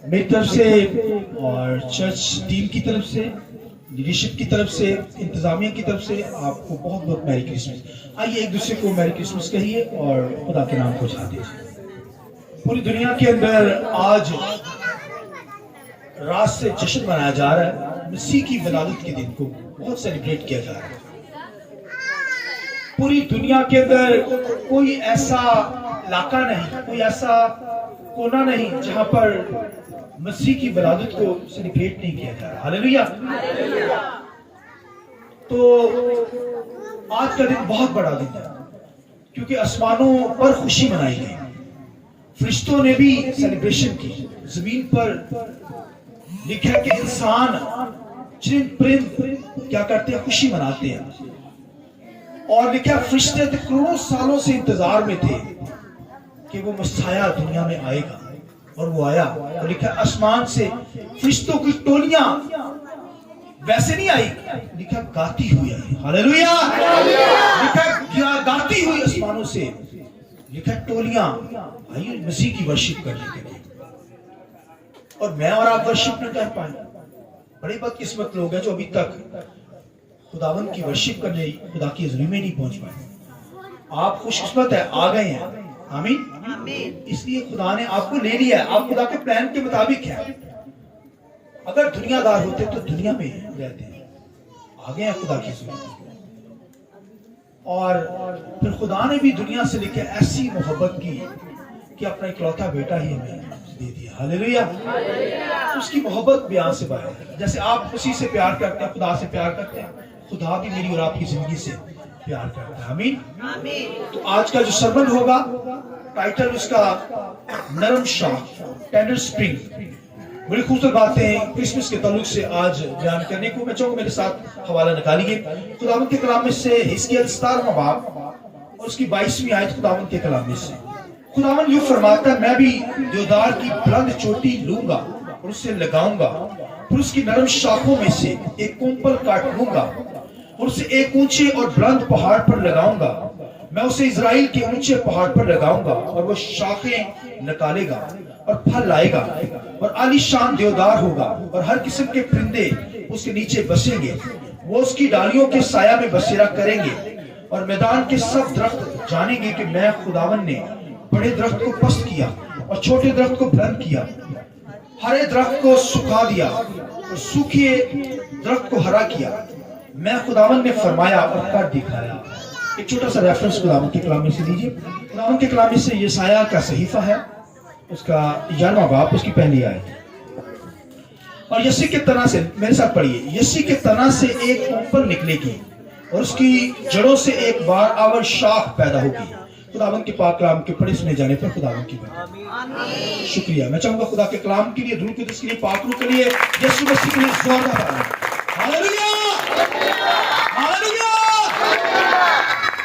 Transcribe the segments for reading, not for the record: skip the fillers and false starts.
میری طرف سے اور چرچ ٹیم کی طرف سے، لیڈرشپ کی طرف سے، انتظامیہ کی طرف سے آپ کو بہت بہت میری کرسمس۔ آئیے ایک دوسرے کو میری کرسمس کہیے اور خدا کے نام کو جا دیجیے۔ پوری دنیا کے اندر آج رات سے جشن منایا جا رہا ہے، مسیح کی ولادت کے دن کو بہت سیلیبریٹ کیا جا رہا ہے۔ پوری دنیا کے اندر کوئی ایسا علاقہ نہیں، کوئی ایسا کونا نہیں جہاں پر مسیح کی ولادت کو سیلیبریٹ نہیں کیا جا رہا۔ ہاللیلویہ۔ تو آج کا دن بہت بڑا دن ہے کیونکہ آسمانوں پر خوشی منائی گئی، فرشتوں نے بھی سیلیبریشن کی، زمین پر لکھا ہے کہ انسان چرند پرند کیا کرتے ہیں، خوشی مناتے ہیں، اور لکھا فرشتے کروڑوں سالوں سے انتظار میں تھے کہ وہ مسیح دنیا میں آئے گا، اور وہ آیا۔ اور لکھا آسمان سے فرشتوں کی ٹولیاں ویسے نہیں آئی، لکھا گاتی ہوئی آئی۔ ہاللیلویہ۔ لکھا گاتی ہوئی آسمانوں سے، لکھا ٹولیاں آئی مسیح کی ورشپ کرنے کے لیے۔ اور میں اور آپ ورشپ نہ کر پائے، بڑے بدقسمت لوگ ہیں جو ابھی تک خداوند کی ورشپ کرنے خدا کی حضوری میں نہیں پہنچ پائے۔ آپ خوش قسمت ہے، آ گئے ہیں، آمین۔ اس لیے خدا نے آپ کو لے لیا ہے، آپ خدا کے پلان کے مطابق ہیں۔ اگر دنیا دار ہوتے تو دنیا میں رہتے ہیں، آ گئے ہیں خدا کی حضوری میں۔ اور پھر خدا نے بھی دنیا سے لے کے ایسی محبت کی کہ اپنا اکلوتا بیٹا ہی ہمیں دے دیا۔ ہاللیلویہ۔ اس کی محبت بیان سے باہر ہے۔ جیسے آپ اسی سے پیار کرتے ہیں، خدا سے پیار کرتے ہیں، خدا بھی میری اور آپ کی زندگی سے پیار کرتا ہے۔ آمین۔ تو آج کا جو سرمن ہوگا، ٹائٹل اس کا نرم شاخ، ٹینڈر سپرنگ۔ بڑی خوبصورت باتیں کرسمس کے تعلق سے آج بیان کرنے کو میں چاہوں گا، میرے ساتھ حوالہ نکالیے خداوند کے کلام میں سے حزقیل 17واں باب اور اس کی 22ویں آیت خداوند کے کلام میں سے۔ خداوند یوں فرماتا ہے، میں بھی دیودار کی بلند چوٹی لوں گا اور اسے لگاؤں گا، پھر اس کی نرم شاخوں میں سے ایک کمپل کاٹ لوں گا اور اسے ایک اونچے اور بلند پہاڑ پر لگاؤں گا۔ میں اسے اسرائیل کے اونچے پہاڑ پر لگاؤں گا اور وہ شاخیں نکالے گا اور پھل لائے گا اور عالی شان دیودار ہوگا اور ہر قسم کے پرندے اس کے نیچے بسیں گے۔ وہ اس کی ڈالیوں کے سایہ میں بسیرا کریں گے اور میدان کے سب درخت جانیں گے کہ میں خداوند نے بڑے درخت کو پست کیا اور چھوٹے درخت کو بلند کیا، ہرے درخت کو سکھا دیا اور سوکھے درخت کو ہرا کیا۔ میں خداوند نے فرمایا اور کر دکھایا۔ ایک چھوٹا سا ریفرنس خداوند کے کلام میں سے لیجئے۔ خداوند کے کلام میں سے یسایہ کا صحیفہ ہے، اس کا 11واں باب، اس کی پہلی آیت۔ اور یسی کے تنا سے، میرے ساتھ پڑھیے، یسی کے تنا سے ایک کمپل نکلے گی اور اس کی جڑوں سے ایک بار آور شاخ پیدا ہوگی۔ خداوند کے پاک کلام کے پڑھے سنے جانے پر خداوند کی بات۔ شکریہ۔ میں چاہوں گا خدا کے کلام کے لیے، درود قدس کے لیے، پاک روح کے لیے، یسوع مسیح کے لیے زیادہ ہاللیلویہ، ہاللیلویہ،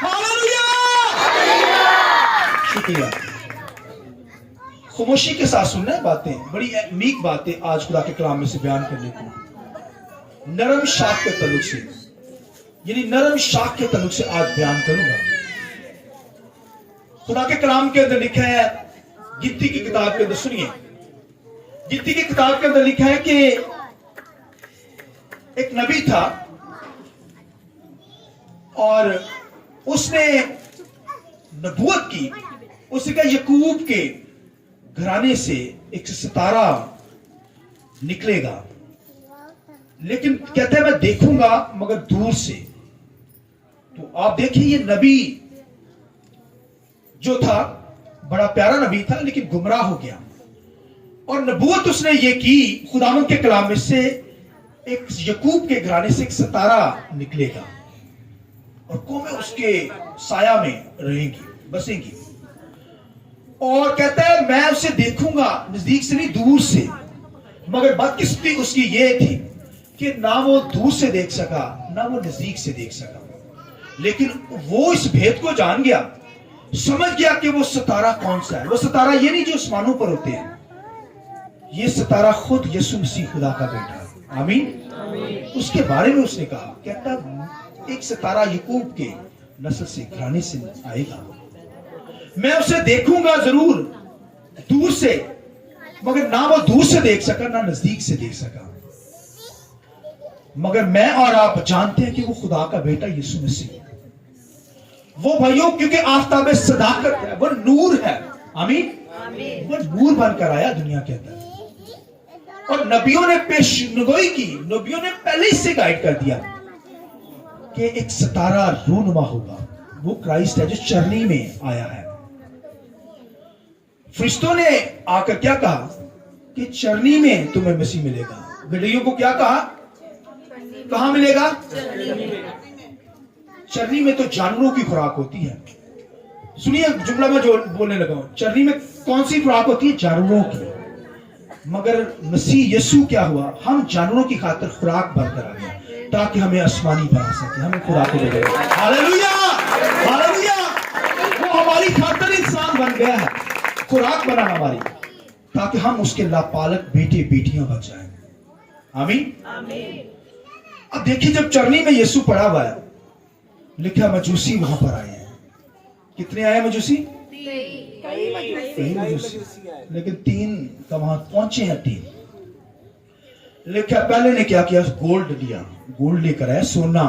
ہاللیلویہ۔ شکریہ۔ خاموشی کے ساتھ سننا ہے باتیں، بڑی نیک باتیں آج خدا کے کلام میں سے بیان کرنے کو، نرم شاخ کے تعلق سے، یعنی نرم شاخ کے تعلق سے آج بیان کروں گا۔ خدا کے کلام کے اندر لکھا ہے، گنتی کی کتاب کے اندر، سنیے، گنتی کی کتاب کے اندر لکھا ہے کہ ایک نبی تھا اور اس نے نبوت کی، اس نے کہا یعقوب کے گھرانے سے ایک ستارہ نکلے گا، لیکن کہتا ہے میں دیکھوں گا مگر دور سے۔ تو آپ دیکھیں یہ نبی جو تھا بڑا پیارا نبی تھا لیکن گمراہ ہو گیا، اور نبوت اس نے یہ کی خداوند کے کلام میں سے، ایک یعقوب کے گھرانے سے ایک ستارہ نکلے گا اور قومیں اس کے سایہ میں رہیں گی، بسیں گی، اور کہتا ہے میں اسے دیکھوں گا نزدیک سے نہیں دور سے، مگر بدقسمتی اس کی یہ تھی کہ نہ وہ دور سے دیکھ سکا نہ وہ نزدیک سے دیکھ سکا، لیکن وہ اس بھید کو جان گیا، سمجھ گیا کہ وہ ستارہ کون سا ہے۔ وہ ستارہ یہ نہیں جو آسمانوں پر ہوتے ہیں، یہ ستارہ خود یسوع مسیح خدا کا بیٹا ہے۔ آمین۔ اس کے بارے میں اس نے کہا، کہتا ایک ستارہ یعقوب کے نسل سے، گھرانے سے آئے گا، میں اسے دیکھوں گا ضرور دور سے मगर ना वो दूर से देख सका ना नजदीक से देख सका, मगर मैं और आप जानते हैं कि वो खुदा का बेटा यीशु मसीह, वो भाइयों क्योंकि आफताब सदाकत है, वो नूर है, आमीन, वो नूर बनकर आया दुनिया के अंदर। और नबियों ने पेशगोई की, नबियों ने पहले से गाइड कर दिया कि एक सितारा रूनुमा होगा, वो क्राइस्ट है जो चरनी में आया है। फरिश्तों ने आकर क्या कहा कि चरनी में तुम्हें मसीह मिलेगा। गलीलियों को क्या कहा, कहां मिलेगा? चरनी में तो जानवरों की खुराक होती है। सुनिए जुमला में जो बोलने लगा हूं, चरनी में कौन सी खुराक होती है? जानवरों की। मगर मसीह यीशु क्या हुआ, हम जानवरों की खातिर खुराक बनकर आ गया ताकि हमें आसमानी बना सके, हमें खुराक मिले। Hallelujah, hallelujah. वो हमारी खातिर इंसान बन गया है, खुराक बना हमारी, ताकि हम उसके लापालक बेटे बेटियां बन जाएं। आमीन, आमीन। अब देखिए जब चरनी में यीशु पड़ा हुआ है, लिखा मजूसी वहां पर आए हैं। कितने आए मजूसी? कई मजूसी, लेकिन 3 का वहां पहुंचे हैं 3। लिखा पहले ने क्या किया, गोल्ड लिया, गोल्ड लेकर आया, सोना।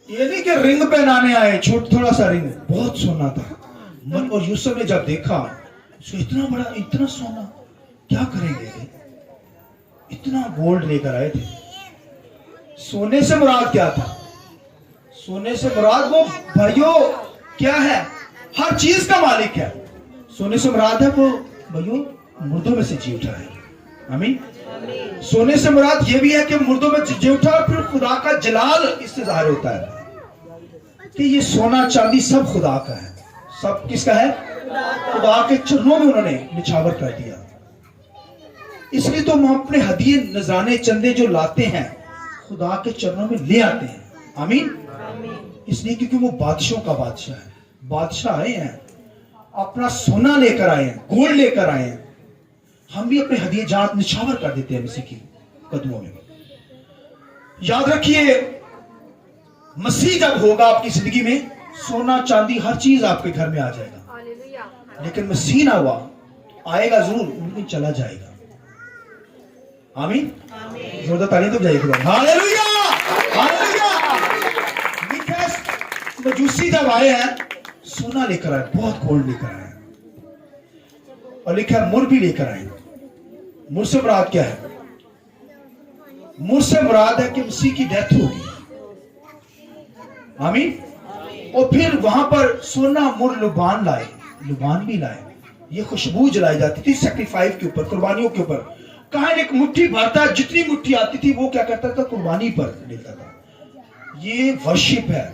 ये नहीं कि रिंग पहनाने आए, थोड़ा सा रिंग, बहुत सोना था। और यूसुफ ने जब देखा उसको, इतना बड़ा, इतना सोना क्या करेंगे, इतना गोल्ड लेकर आए थे। सोने से मुराद क्या था? सोने से मुराद वो भाइयों क्या है, हर चीज का मालिक है। सोने से मुराद है वो भाइयों मुर्दों में से जी उठा है। आमीन। सोने से मुराद ये भी है कि मुर्दों में जी उठा, और फिर खुदा का जलाल इससे जाहिर होता है कि ये सोना चांदी सब खुदा का है। सब किसका है? खुदा के चरणों में उन्होंने निछावर कर दिया। इसलिए तो हम अपने हदिये, नजराने, चंदे जो लाते हैं खुदा के चरणों में ले आते हैं। आमीन। इसलिए क्योंकि वो बादशाहों का बादशाह है। बादशाह आए हैं, अपना सोना लेकर आए हैं, गोल्ड लेकर आए हैं। हम भी अपने हदिये जात निछावर कर देते हैं मसीह की कदमों में। याद रखिए, मसीह जब होगा आपकी जिंदगी में, सोना चांदी हर चीज आपके घर में आ जाएगा। लेकिन मसीह ना हुआ, आएगा जरूर लेकिन चला जाएगा। आमीन, जोरदार ताली तो जाएगी। Hallelujah, hallelujah. मजूसी जब आए हैं, सोना लेकर आए, बहुत गोल्ड लेकर आए, और लिखा है मुर भी लेकर आए। मुर से मुराद क्या है? मुर से मुराद है कि मसीह की डेथ होगी। आमीन। और फिर वहां पर सोना, मुर, लुबान लाए, लुबान भी लाए। ये खुशबू जलाई जाती थी सैक्रिफाइस के ऊपर, कुर्बानियों के ऊपर। कहा एक मुट्ठी भरता, जितनी मुट्ठी आती थी वो क्या करता था, कुर्बानी पर देता था। ये वर्शिप है।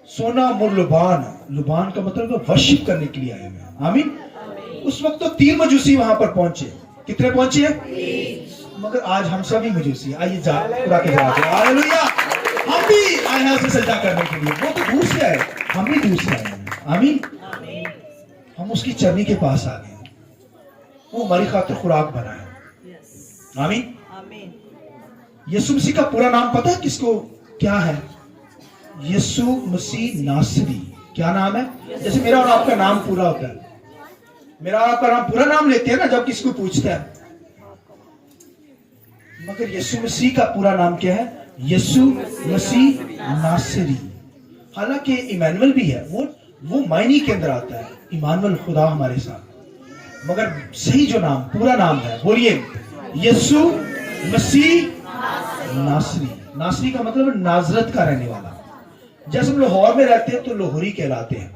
सोना, मुर, लुबान, लुबान का मतलब वर्शिप करने के लिए आए हुए। आमीन। उस वक्त तो 3 मजूसी वहां पर पहुंचे। कितने पहुंचे? मगर आज हम सभी मजूसी, आइए जा पूरा के जा, हालेलुया। हम भी आए हैं उसे सजदा करने के लिए। वो तो दूर से आए, हम भी दूर से आए हैं। आमीन। हम उसकी चरनी के पास आ गए, वो हमारी खातिर खुराक बना है। आमीन। यीशु मसीह का पूरा नाम पता है किसको क्या है? यीशु मसीह नासरी। क्या नाम है? जैसे मेरा और आपका नाम पूरा होता है, मेरा और आपका नाम पूरा नाम लेते हैं ना जब किसी को पूछते हैं, मगर यीशु मसीह का पूरा नाम क्या है? यीशु मसीह नासरी। हालांकि इमानुएल भी है, वो मायने के अंदर आता है, इमानुएल, खुदा हमारे साथ। मगर सही जो नाम, पूरा नाम है, बोलिए, यीशु मसीह नासरी। नासरी का मतलब नाजरत का रहने वाला। जैसे हम लाहौर में रहते हैं तो लाहौरी कहलाते हैं,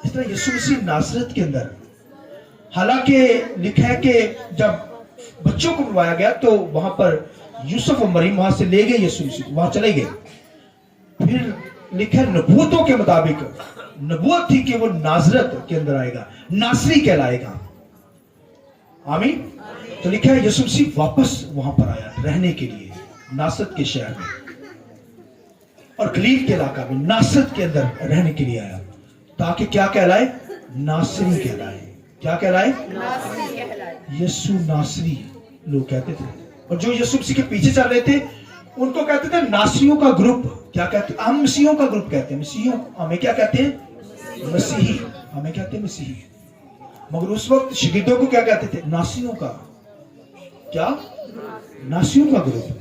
इस तरह यीशु मसीह नासरत के अंदर। हालांकि लिखा है कि जब बच्चों को बुलवाया गया तो वहां पर यूसुफ और मरीम वहां से ले गए, यीशु मसीह वहां चले गए। फिर लिखा है नबूवतों के मुताबिक नबूवत थी कि वो नाजरत के अंदर आएगा, नासरी कहलाएगा। आमीन। तो लिखा है यीशु मसीह वापस वहां पर आया रहने के लिए, नासरत के शहर में और गलील के इलाका में, नासरत के अंदर रहने के लिए आया, ताकि क्या कहलाए? नासरी कहलाए। क्या कहलाए? यीशु नासरी लोग कहते थे। और जो यीशु मसीह के पीछे चल रहे थे उनको कहते थे नासरियों का ग्रुप। क्या कहते? हम मसीहियों का ग्रुप कहते हैं। मसीहियों, हमें क्या कहते हैं? मसीही। हमें कहते हैं मसीही। मगर उस वक्त शिगिर्दों को क्या कहते थे? नासियों का, क्या? नासियों का ग्रुप।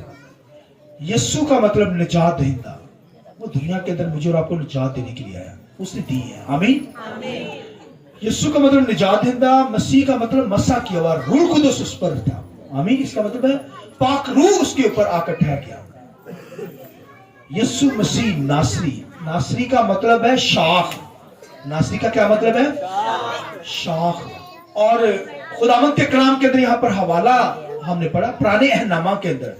यस्सु का मतलब निजात दहिंदा, वो दुनिया के अंदर मुझे और आपको निजात देने के लिए आया, उसने दी है। आमीन। यस्सु का मतलब निजात दहिंदा, मसीह का मतलब मसा किया हुआ, रूह कुदस उस पर था। आमीन। इसका मतलब है पाक रूह उसके ऊपर आकर ठहर गया। यस्सु मसीह नासरी, नासरी का मतलब है शाख। नासरी का क्या मतलब है? शाख। और खुदावंद के कलाम के अंदर यहां पर हवाला हमने पढ़ा पुराने अहदनामा के अंदर,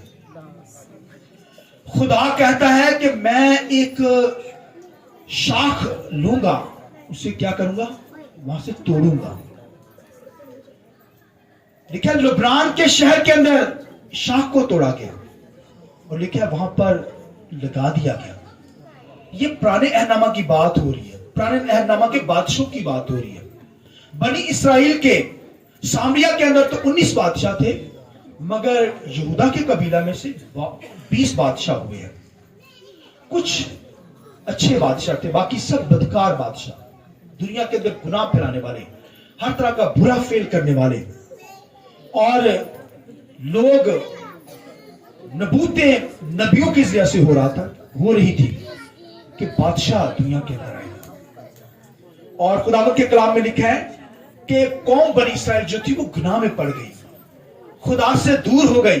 खुदा कहता है कि मैं एक शाख लूंगा, उसे क्या करूंगा? वहां से तोड़ूंगा। लिखा लुब्रान के शहर के अंदर शाख को तोड़ा गया और लिखा वहां पर लगा दिया गया। ये पुराने अहदनामा की बात हो रही है, पुराने अहदनामा के बादशाहों की बात हो रही है। बनी इसराइल के सामरिया के अंदर तो 19 बादशाह थे, मगर यहूदा के कबीला में से 20 बादशाह हुए हैं। कुछ अच्छे बादशाह थे, बाकी सब बदकार बादशाह, दुनिया के अंदर गुनाह फैलाने वाले, हर तरह का बुरा फेल करने वाले। और लोग नबूतें नबियों के जरिए से हो रही थी कि बादशाह दुनिया के अंदर आएगा। और खुदावंद के कलाम में लिखा है कि कौम बनी इसराइल जो थी वो गुनाह में पड़ गई, खुदा से दूर हो गई।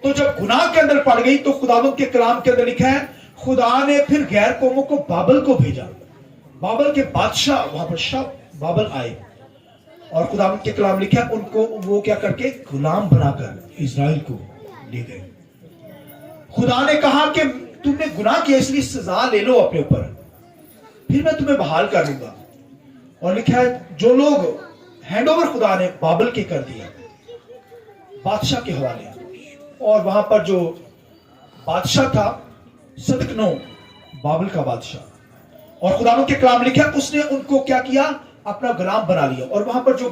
तो जब गुनाह के अंदर पड़ गई तो खुदावंद के कलाम के अंदर लिखा है खुदा ने फिर गैर कौमों को बाबल को भेजा। बाबल के बादशाह वहां पर शब बाबल आए और खुदावंद के कलाम लिखा है उनको वो क्या करके गुलाम बनाकर इजराइल को ले गए। खुदा ने कहा कि तुमने गुनाह किया इसलिए सजा ले लो अपने ऊपर, फिर मैं तुम्हें बहाल कर दूंगा। और लिखा है जो लोग हैंड ओवर खुदा ने बाबल के कर दिया बादशाह के हवाले, और वहां पर जो बादशाह था सदकनो बाबल का बादशाह, और खुदावंद के कलाम लिखा उसने उनको क्या किया? अपना गुलाम बना लिया। और वहां पर जो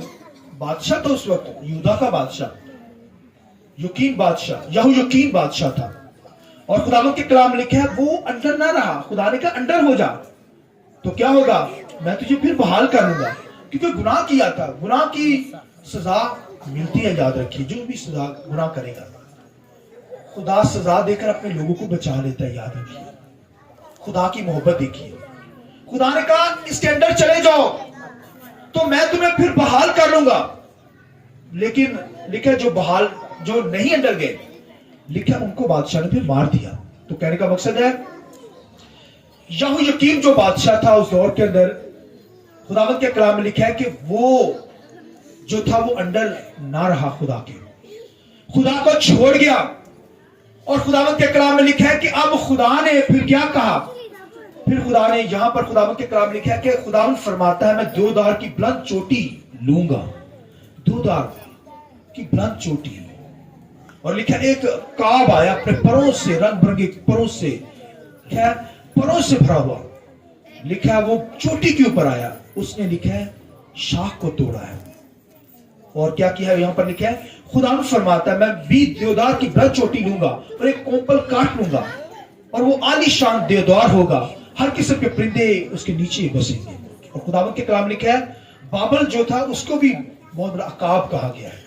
बादशाह था उस वक्त यहूदा का बादशाह यकीन बादशाह यकीन बादशाह था। और खुदावंद के कलाम लिखा है वो अंडर ना रहा, खुदा ने कहा अंडर हो जा तो क्या होगा? मैं तुझे फिर बहाल करूंगा, क्योंकि गुनाह किया था। गुनाह की सजा मिलती है, याद रखिए। जो भी सजा गुनाह करेगा खुदा सजा देकर अपने लोगों को बचा लेता है, याद रखिए। खुदा की मोहब्बत देखिए। खुदा ने कहा इसके अंदर चले जाओ तो मैं तुम्हें फिर बहाल कर लूंगा। लेकिन लिखा जो नहीं अंदर गए, लिखा उनको बादशाह ने फिर मार दिया। तो कहने का मकसद है यकीन जो बादशाह था उस दौर के अंदर, खुदावंद के कलाम में लिखा है कि वो जो था वो अंडर ना रहा, खुदा को छोड़ गया। और खुदावंद के कलाम में लिखा है कि अब खुदा ने फिर क्या कहा? फिर खुदा ने यहां पर खुदावंद के कलाम में लिखा है कि खुदावंद फरमाता है मैं देवदार की बुलंद चोटी लूंगा, देवदार की बुलंद चोटी। और लिखा एक काब आया अपने परों से, रंग बिरंगे परों से, क्या परों से भरा हुआ। लिखा है वो चोटी के ऊपर आया, उसने लिखा है शाख को तोड़ा है। और क्या किया है? यहां पर लिखा है खुदा फरमाता है मैं भी देवदार की बुलंद चोटी लूंगा और एक कोपल काट लूंगा और वो आलीशान देवदार होगा, हर किस्म के परिंदे उसके नीचे बसेंगे। और खुदावंद के कलाम लिखा है बाबल जो था उसको भी बहुत बड़ा अकाब कहा गया है।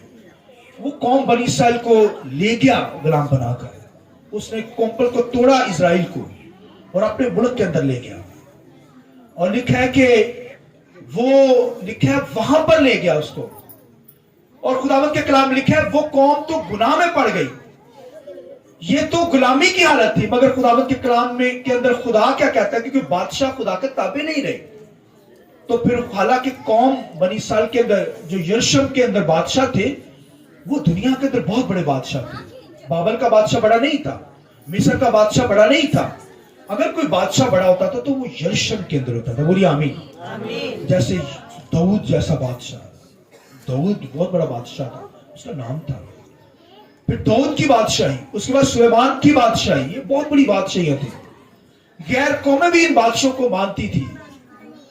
वो कौम बनी इसराइल को ले गया गुलाम बनाकर, उसने कोपल को तोड़ा इजराइल को और अपने मुल्क के अंदर ले गया। और लिखा है कि वो लिखा है वहां पर ले गया उसको। और खुदावंद के कलाम लिखा है वो कौम तो गुनाह में पड़ गई, ये तो गुलामी की हालत थी, मगर खुदावंद के कलाम में के अंदर खुदा क्या कहता है? क्योंकि बादशाह खुदा के ताबे नहीं रहे। तो फिर हालांकि कौम बनी इसराइल के अंदर जो यरूशलेम के अंदर बादशाह थे वो दुनिया के अंदर बहुत बड़े बादशाह थे। बाबल का बादशाह बड़ा नहीं था, मिस्र का बादशाह बड़ा नहीं था। अगर कोई बादशाह बड़ा होता था तो वो यरूशलेम के अंदर होता था। बोलिए आमीन। जैसे दाऊद जैसा बादशाह, दाऊद बहुत बड़ा बादशाह था, उसका नाम था। फिर दाऊद की बादशाही, उसके बाद सुलेमान की बादशाही, ये बहुत बड़ी बादशाहियां थी। गैर कौमें भी इन बादशाहों को मानती थी।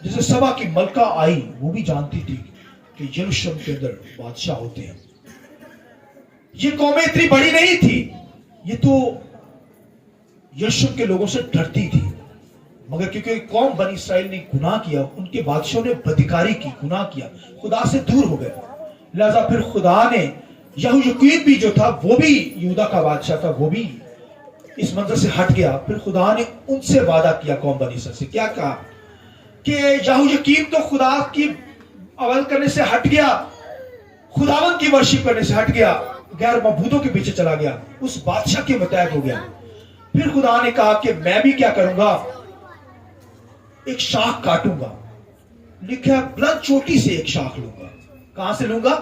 जैसे सबा की मलका आई, वो भी जानती थी कि यरूशलेम के अंदर बादशाह होते हैं। ये कौमें इतनी बड़ी नहीं थी, ये तो यरूशलेम के लोगों से डरती थी। मगर क्योंकि कौम बनी इसराइल ने गुनाह किया, उनके बादशाहों ने बदकारी की, गुनाह किया, खुदा से दूर हो गए, लिहाजा फिर खुदा ने यहोयाकीम भी जो था वो भी यहूदा का बादशाह था, वो भी इस मंजर से हट गया। फिर खुदा ने उनसे वादा किया कौम बनी इसराइल से, क्या कहा कि यहोयाकीम तो खुदा की अमल करने से हट गया, खुदावन की वर्शिप करने से हट गया, गैर मबूदों के पीछे चला गया, उस बादशाह के मुताबिक हो गया। फिर खुदा ने कहा कि मैं भी क्या करूंगा, एक शाख काटूंगा, लिखा है बुलंद चोटी से एक शाख लूंगा। कहां से लूंगा?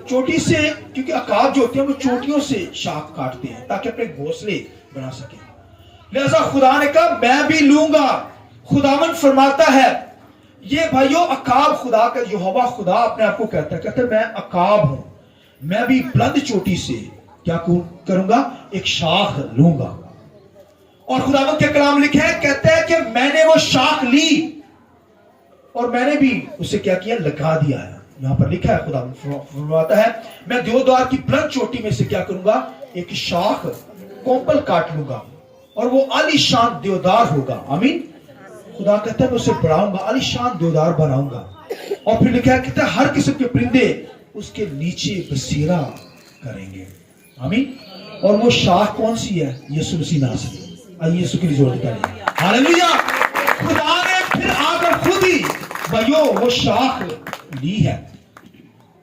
चोटी से, क्योंकि अकाब जो होते हैं वो चोटियों से शाख काटते हैं ताकि अपने घोंसले बना सके। लिहाजा खुदा ने कहा मैं भी लूंगा। खुदावन फरमाता है, ये भाइयों अकाब खुदा का, यहोवा खुदा अपने आप को कहता है मैं अकाब हूं, मैं भी बुलंद चोटी से क्या करूंगा, एक शाख लूंगा। और खुदावन के कलाम लिखे है, कहते हैं कि मैंने वो शाख ली और मैंने भी उसे क्या किया, लगा दिया है। यहां पर लिखा है, खुदा फरमाता है मैं देवदार की बुलंद चोटी में से क्या करूंगा, एक शाख कोपल काट लूंगा और वो आलीशान देवदार होगा। आमीन। खुदा कहता है मैं उसे बढ़ाऊंगा, आलीशान देवदार बनाऊंगा। और फिर लिखा है, कहता है हर किस्म के परिंदे उसके नीचे बसेरा करेंगे। आमीन। और वो शाख कौन सी है? यीशु मसीह नासरी। आइए यीशु के लिए जोर देता है हालेलुया। खुदा ने फिर आकर खुद ही भाइयों वो शाख ली है,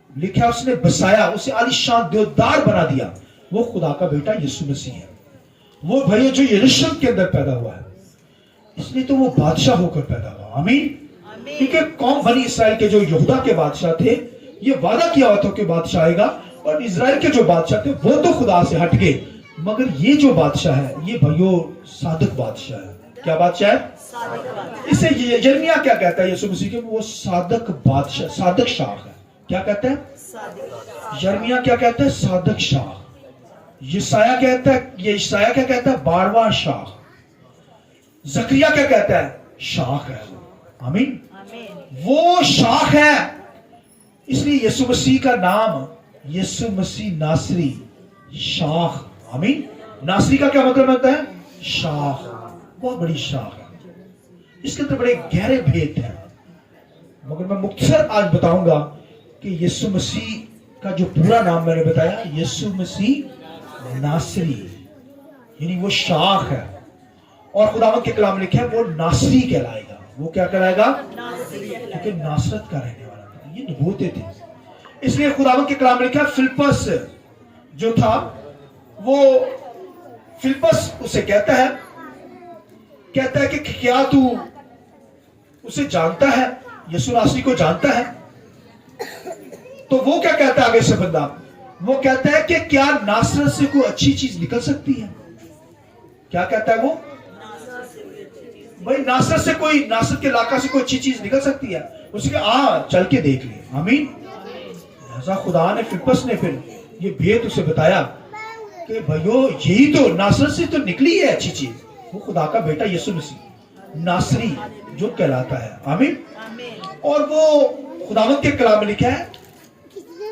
लिखा है उसने बसाया, उसे आलीशान देवदार बना दिया। वो खुदा का बेटा यीशु मसीह है। वो भाइयों जो यरूशलेम के अंदर पैदा हुआ है, इसलिए तो वो बादशाह होकर पैदा हुआ। आमीन। क्योंकि कौम बनी इसराइल के जो यहूदा के बादशाह थे, ये वादा किया हुआ था कि बादशाह आएगा, और इजराइल के जो बादशाह थे वो तो खुदा से हट गए, मगर ये जो बादशाह है ये भाइयों सादिक बादशाह है। क्या बादशाह है? इसे यिर्मयाह क्या कहता है यीशु मसीह के, वो सादिक बादशाह, सादिक शाख है। क्या कहता है? यिर्मयाह क्या कहता है? सादिक शाख। यशायाह कहता है, ये यशायाह क्या कहता है? 12वां शाख। जकरिया क्या कहता है? शाख है। आमीन। वो शाख है, इसलिए यीशु मसीह का नाम यीशु मसीह नासरी, शाख। आमीन। नासरी का क्या मतलब होता है? शाख। बहुत बड़ी शाख है, इसके अंदर बड़े गहरे भेद हैं, मगर मैं मुख्तसर आज बताऊंगा कि यीशु मसीह का जो पूरा नाम मैंने बताया, यीशु मसीह नासरी, यानी वो शाख है। और खुदावंद के कलाम लिखे है वो नासरी कहलाएगा। वो क्या कहलाएगा? क्योंकि नासरत का रहने वाला था, ये नबूवतें थी। इसलिए खुदावंद के कलाम लिखा, फिलिप्पस जो था वो, फिलिप्पस उसे कहता है कि क्या तू उसे जानता है, यीशु नासरी को जानता है? तो वो क्या कहता है आगे से बंदा? वो कहता है कि क्या नासरत से कोई अच्छी चीज निकल सकती है? क्या कहता है वो? भाई नासरत से कोई, नासरत के इलाका से कोई अच्छी चीज निकल सकती है? उसने कहा चल के देख ले। आमीन। ऐसा खुदा ने, फिलिप्पस ने फिर ये भेद उसे बताया कि भाइयों यही तो नासरत से तो निकली है अच्छी चीज, वो खुदा का बेटा यीशु मसीह नासरी जो कहलाता है। आमीन। और वो खुदावंद के कलाम में लिखा है,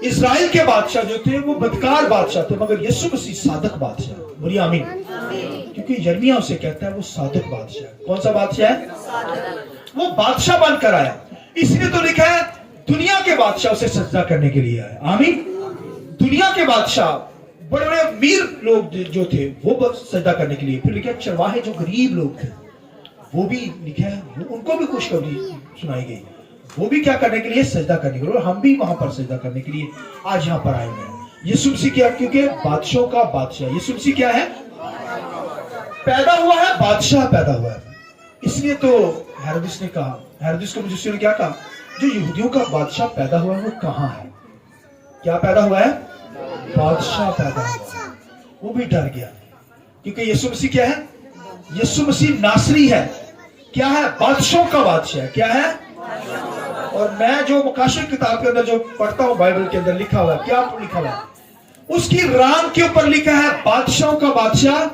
इजराइल के बादशाह जो थे वो बदकार बादशाह थे, मगर यीशु मसीह सादिक बादशाह। बोलिए आमीन। क्योंकि यिर्मयाह उसे कहता है वो सादिक बादशाह है। कौन सा बादशाह है? वो बादशाह बनकर आया, इसलिए तो लिखा है दुनिया के बादशाह उसे सजदा करने के लिए आए। आमीन। दुनिया के बादशाह, बड़े बड़े अमीर लोग जो थे वो सजदा करने के लिए। फिर लिखा है चरवाहे जो गरीब लोग थे वो भी लिखा है, उनको भी खुशखबरी सुनाई गई, वो भी क्या करने के लिए? सजदा करने के लिए। और हम भी वहां पर सजदा करने के लिए आज यहाँ पर आए हैं। यीशु मसीह क्या? क्योंकि बादशाहों का बादशाह यीशु मसीह क्या है? पैदा हुआ है, बादशाह पैदा हुआ है। इसलिए तो हेरोदेस ने कहा, हेरोदेस को मुझे ने क्या कहा, जो यहूदियों का बादशाह पैदा हुआ है वो कहाँ है? क्या पैदा हुआ है? बादशाह पैदा हुआ। वो भी डर गया, क्योंकि यीशु मसीह क्या है? यीशु मसीह नासरी है। क्या है? बादशाहों का बादशाह। क्या है? और मैं जो मुकाशिफ किताब के अंदर जो पढ़ता हूं, बाइबल के अंदर लिखा हुआ है, क्या लिखा हुआ है? उसकी रान के ऊपर लिखा है बादशाहों का बादशाह,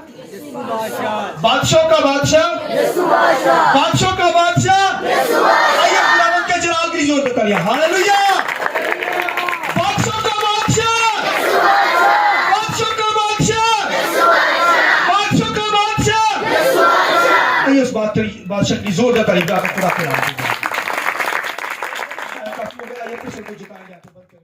बादशाहों का बादशाह, बादशाहों का बादशाह। आइए खुदावंद के जलाल की जोर देता रहिए हालेलुया। बादशाहों का बादशाह, बादशाहों का बादशाह, बादशाहों का बादशाह। आइए بادشاہ کی زوردار طریقہ کا خدا کے نام سے کافی ہو گیا، یہ کچھ جتائیں گے